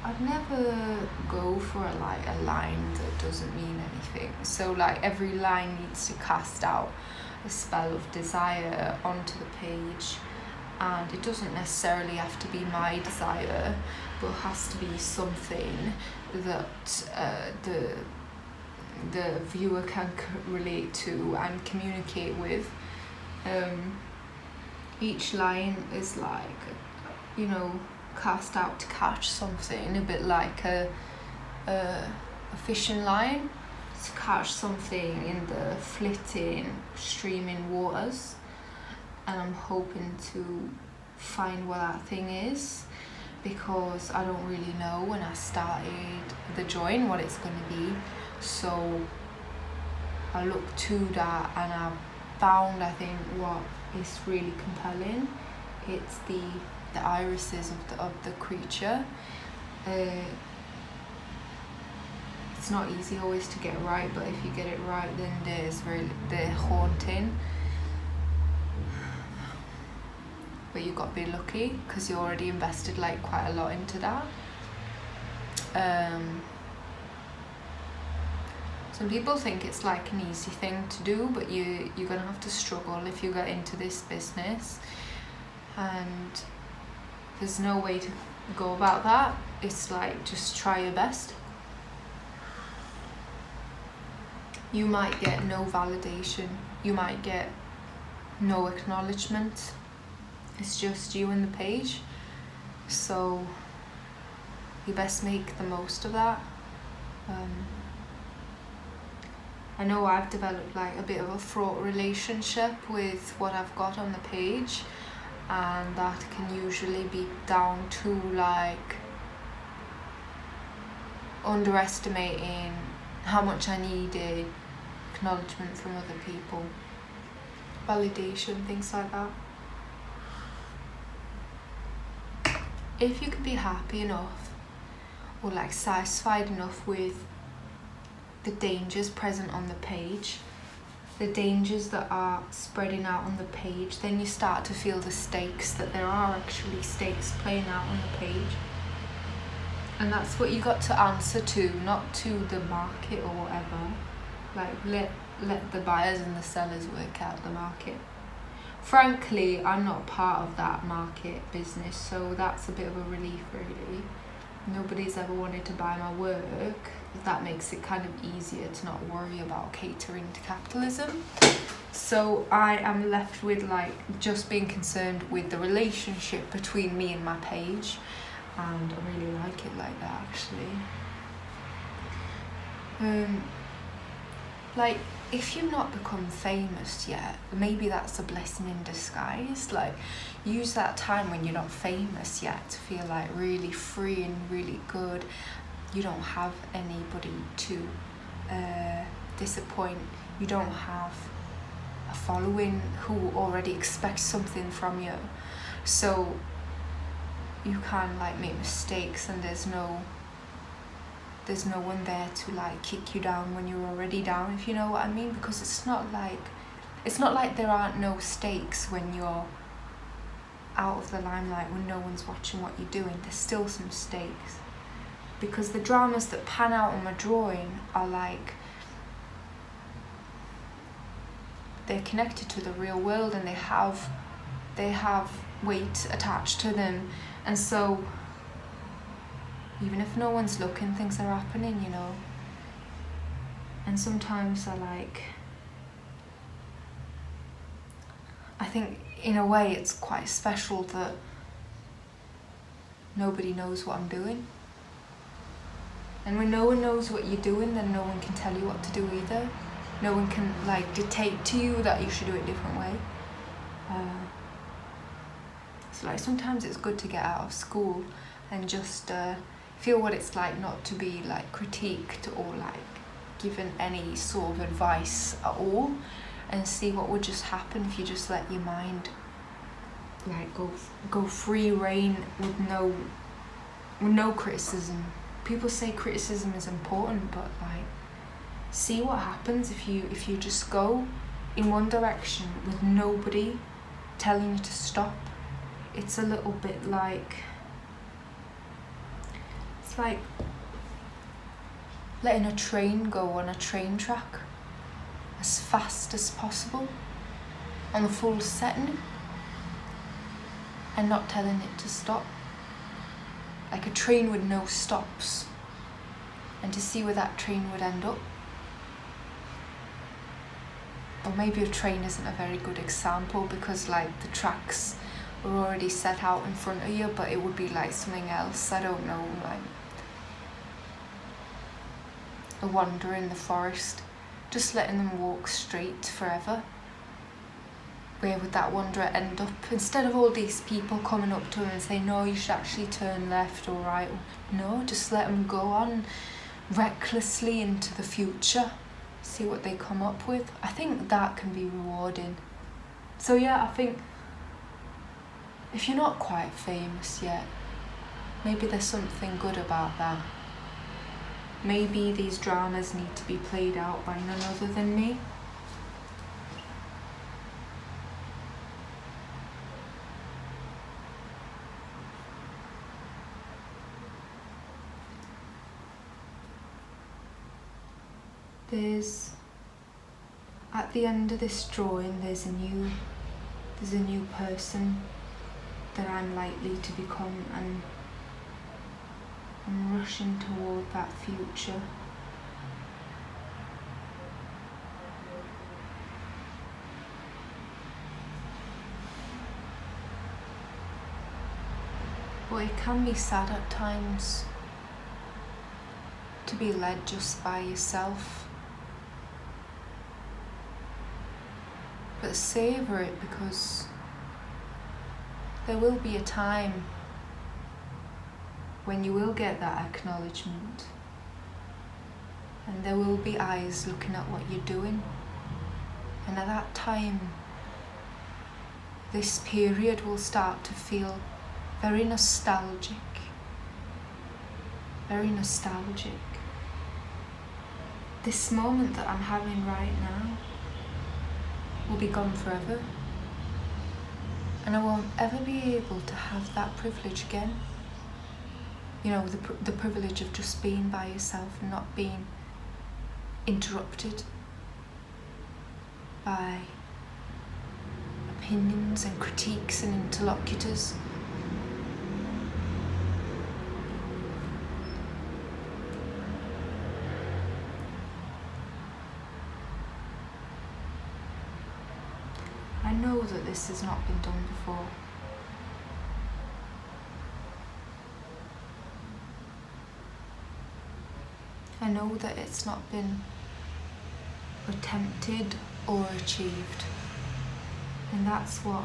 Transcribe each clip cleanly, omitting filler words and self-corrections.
I'd never go for a line that doesn't mean anything. So like every line needs to cast out a spell of desire onto the page, and it doesn't necessarily have to be my desire, but it has to be something that the viewer can relate to and communicate with. Each line is like, you know, cast out to catch something, a bit like a fishing line to catch something in the flitting, streaming waters. And I'm hoping to find what that thing is, because I don't really know when I started the drawing what it's going to be. So I looked to that and I found, I think, what is really compelling. It's the irises of the creature. It's not easy always to get right, but if you get it right, then they're haunting. But you got to be lucky because you already invested like quite a lot into that. Some people think it's like an easy thing to do, but you're gonna have to struggle if you get into this business, and there's no way to go about that. It's like, just try your best. You might get no validation, you might get no acknowledgement. It's just you and the page, so you best make the most of that. I know I've developed like a bit of a fraught relationship with what I've got on the page, and that can usually be down to like underestimating how much I needed acknowledgement from other people, validation, things like that. If you can be happy enough or like satisfied enough with the dangers present on the page, the dangers that are spreading out on the page, then you start to feel the stakes, that there are actually stakes playing out on the page. And that's what you got to answer to, not to the market or whatever. Like let the buyers and the sellers work out the market. Frankly, I'm not part of that market business, so that's a bit of a relief really. Nobody's ever wanted to buy my work. That makes it kind of easier to not worry about catering to capitalism. So I am left with like just being concerned with the relationship between me and my page, and I really like it like that actually. Like, if you've not become famous yet, maybe that's a blessing in disguise. Like, use that time when you're not famous yet to feel like really free and really good. You don't have anybody to disappoint. You don't have a following who already expects something from you. So you can like make mistakes, and there's no one there to like kick you down when you're already down, if you know what I mean. Because it's not like there aren't no stakes when you're out of the limelight, when no one's watching what you're doing. There's still some stakes, because the dramas that pan out on my drawing are like, they're connected to the real world, and they have weight attached to them. And so even if no one's looking, things are happening, you know. And sometimes I think in a way it's quite special that nobody knows what I'm doing. And when no one knows what you're doing, then no one can tell you what to do either. No one can like dictate to you that you should do it a different way. So like sometimes it's good to get out of school and just feel what it's like not to be like critiqued or like given any sort of advice at all, and see what would just happen if you just let your mind like go free reign with no criticism. People say criticism is important, but like, see what happens if you just go in one direction with nobody telling you to stop. It's a little bit like It's like letting a train go on a train track as fast as possible on the full setting and not telling it to stop. Like a train with no stops, and to see where that train would end up. Or maybe a train isn't a very good example because like the tracks are already set out in front of you, but it would be like something else, I don't know, like a wanderer in the forest, just letting them walk straight forever. Where would that wanderer end up? Instead of all these people coming up to him and saying, no, you should actually turn left or right. No, just let them go on recklessly into the future. See what they come up with. I think that can be rewarding. So yeah, I think if you're not quite famous yet, maybe there's something good about that. Maybe these dramas need to be played out by none other than me. At the end of this drawing, there's a new person that I'm likely to become, and I'm rushing toward that future. But it can be sad at times to be led just by yourself. But savour it, because there will be a time when you will get that acknowledgement, and there will be eyes looking at what you're doing. And at that time, this period will start to feel very nostalgic. Very nostalgic. This moment that I'm having right now will be gone forever, and I won't ever be able to have that privilege again. You know, the privilege of just being by yourself and not being interrupted by opinions and critiques and interlocutors. I know that this has not been done before. I know that it's not been attempted or achieved. And that's what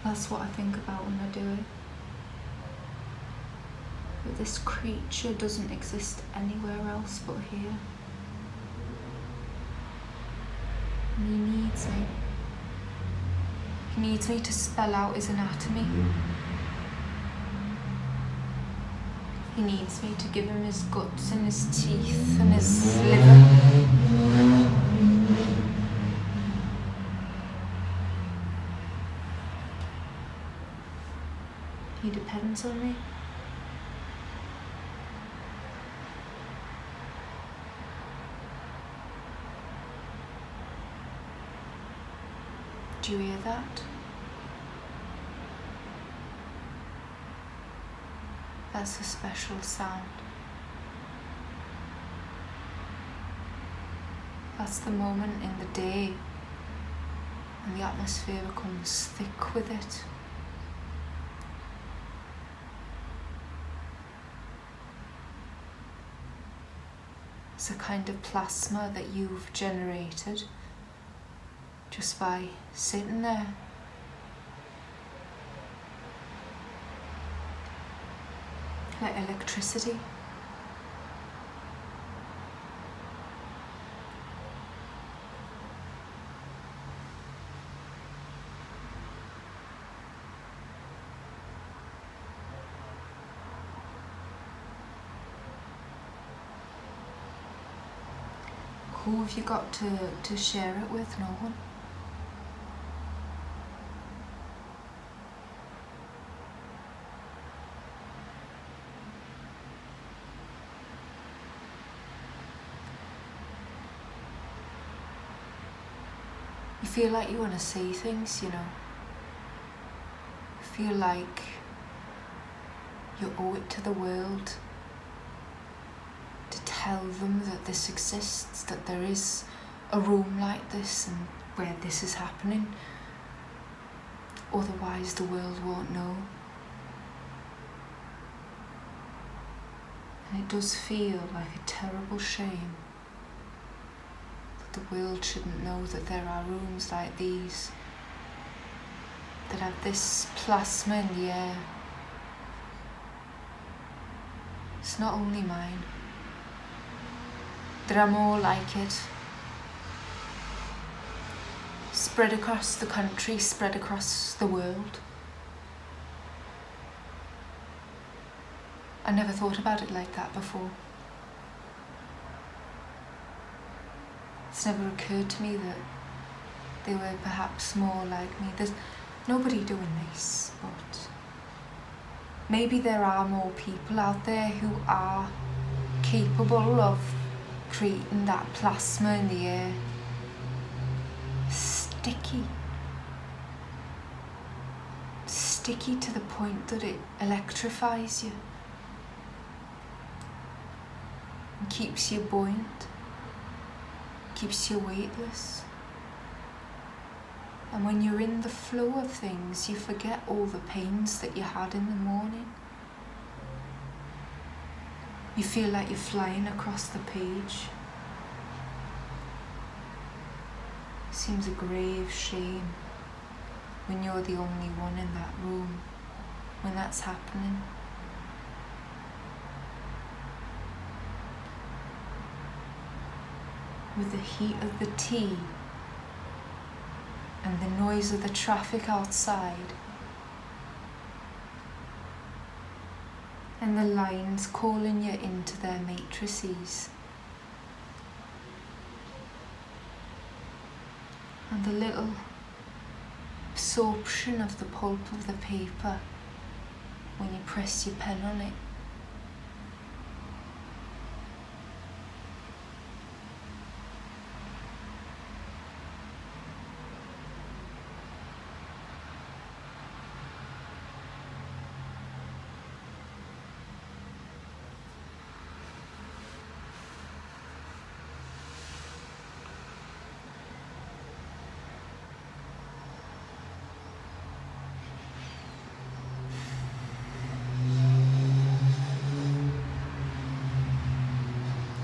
I think about when I do it. But this creature doesn't exist anywhere else but here. And he needs me. He needs me to spell out his anatomy. He needs me to give him his guts and his teeth and his liver. He depends on me. Do you hear that? That's a special sound. That's the moment in the day when the atmosphere becomes thick with it. It's a kind of plasma that you've generated just by sitting there. Like electricity. Who have you got to share it with? No one. You feel like you want to say things, you know. You feel like you owe it to the world to tell them that this exists, that there is a room like this and where this is happening. Otherwise the world won't know. And it does feel like a terrible shame that the world shouldn't know that there are rooms like these, that have this plasma in the air. It's not only mine. There are more like it. Spread across the country, spread across the world. I never thought about it like that before. It's never occurred to me that they were perhaps more like me. There's nobody doing this, but maybe there are more people out there who are capable of creating that plasma in the air. Sticky to the point that it electrifies you and keeps you buoyant, keeps you weightless. And when you're in the flow of things, you forget all the pains that you had in the morning. You feel like you're flying across the page. It seems a grave shame when you're the only one in that room, when that's happening. With the heat of the tea and the noise of the traffic outside, and the lines calling you into their matrices, and the little absorption of the pulp of the paper when you press your pen on it.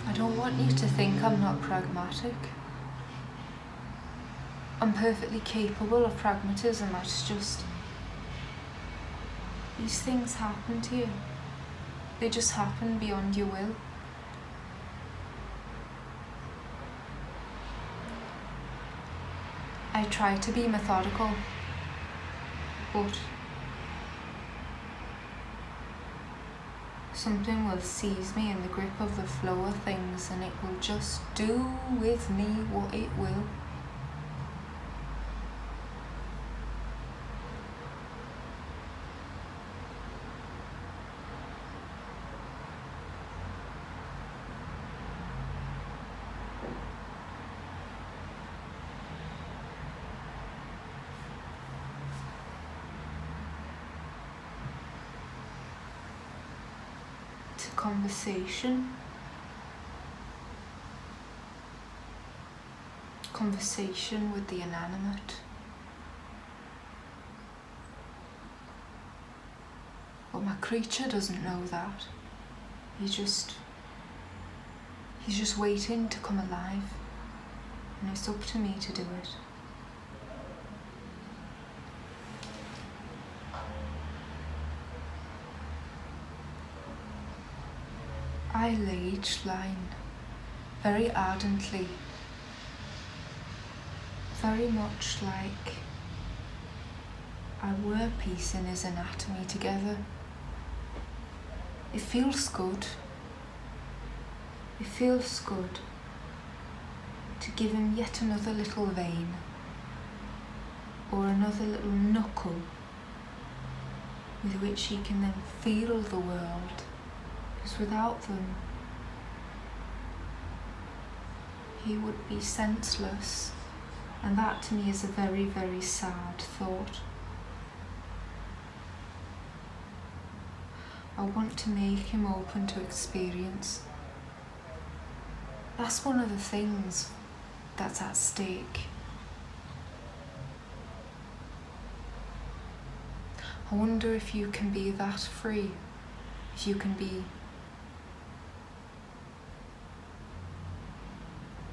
I don't want you to think I'm not pragmatic. I'm perfectly capable of pragmatism. It's just these things happen to you. They just happen beyond your will. I try to be methodical, but something will seize me in the grip of the flow of things, and it will just do with me what it will. Conversation with the inanimate. But my creature doesn't know that. He's just waiting to come alive, and it's up to me to do it. I lay each line very ardently, very much like I were piecing his anatomy together. It feels good. It feels good to give him yet another little vein or another little knuckle with which he can then feel the world. Because without them, he would be senseless And that to me is a very, very sad thought. I want to make him open to experience. That's one of the things that's at stake. I wonder if you can be that free, if you can be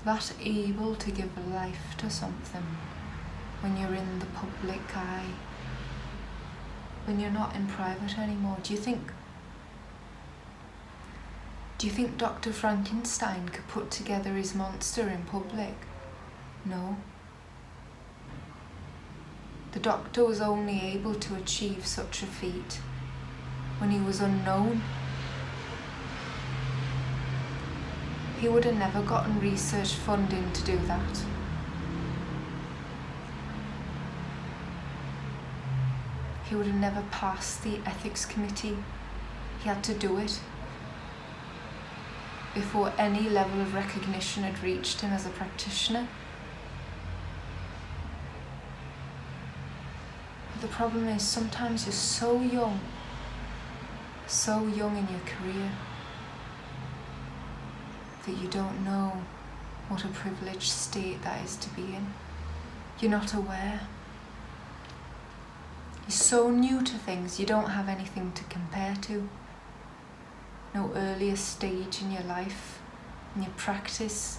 that able to give life to something when you're in the public eye, when you're not in private anymore. Do you think Dr. Frankenstein could put together his monster in public? No. The doctor was only able to achieve such a feat when he was unknown. He would have never gotten research funding to do that. He would have never passed the ethics committee. He had to do it before any level of recognition had reached him as a practitioner. But the problem is sometimes you're so young in your career, that you don't know what a privileged state that is to be in. You're not aware. You're so new to things, you don't have anything to compare to. No earlier stage in your life, in your practice,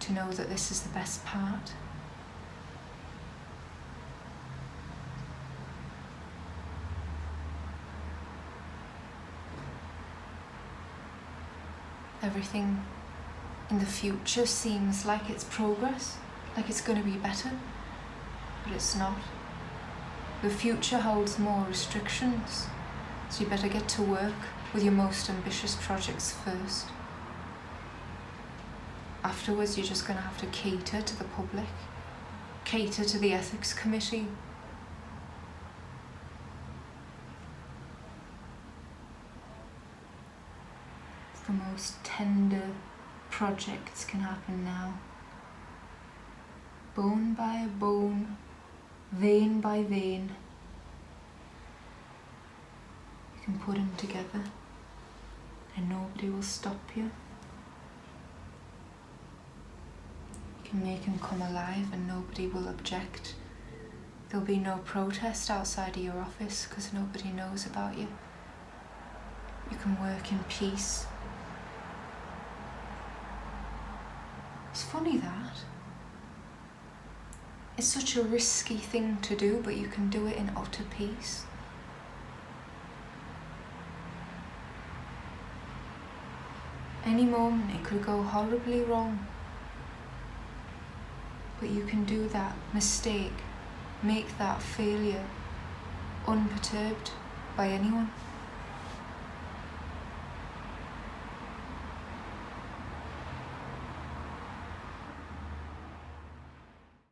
to know that this is the best part. Everything in the future seems like it's progress, like it's going to be better, but it's not. The future holds more restrictions, so you better get to work with your most ambitious projects first. Afterwards, you're just going to have to cater to the public, cater to the ethics committee. The most tender projects can happen now. Bone by bone, vein by vein, you can put them together and nobody will stop you. You can make them come alive and nobody will object. There'll be no protest outside of your office because nobody knows about you. You can work in peace. It's funny that. It's such a risky thing to do, but you can do it in utter peace. Any moment it could go horribly wrong, but you can do that mistake, make that failure unperturbed by anyone.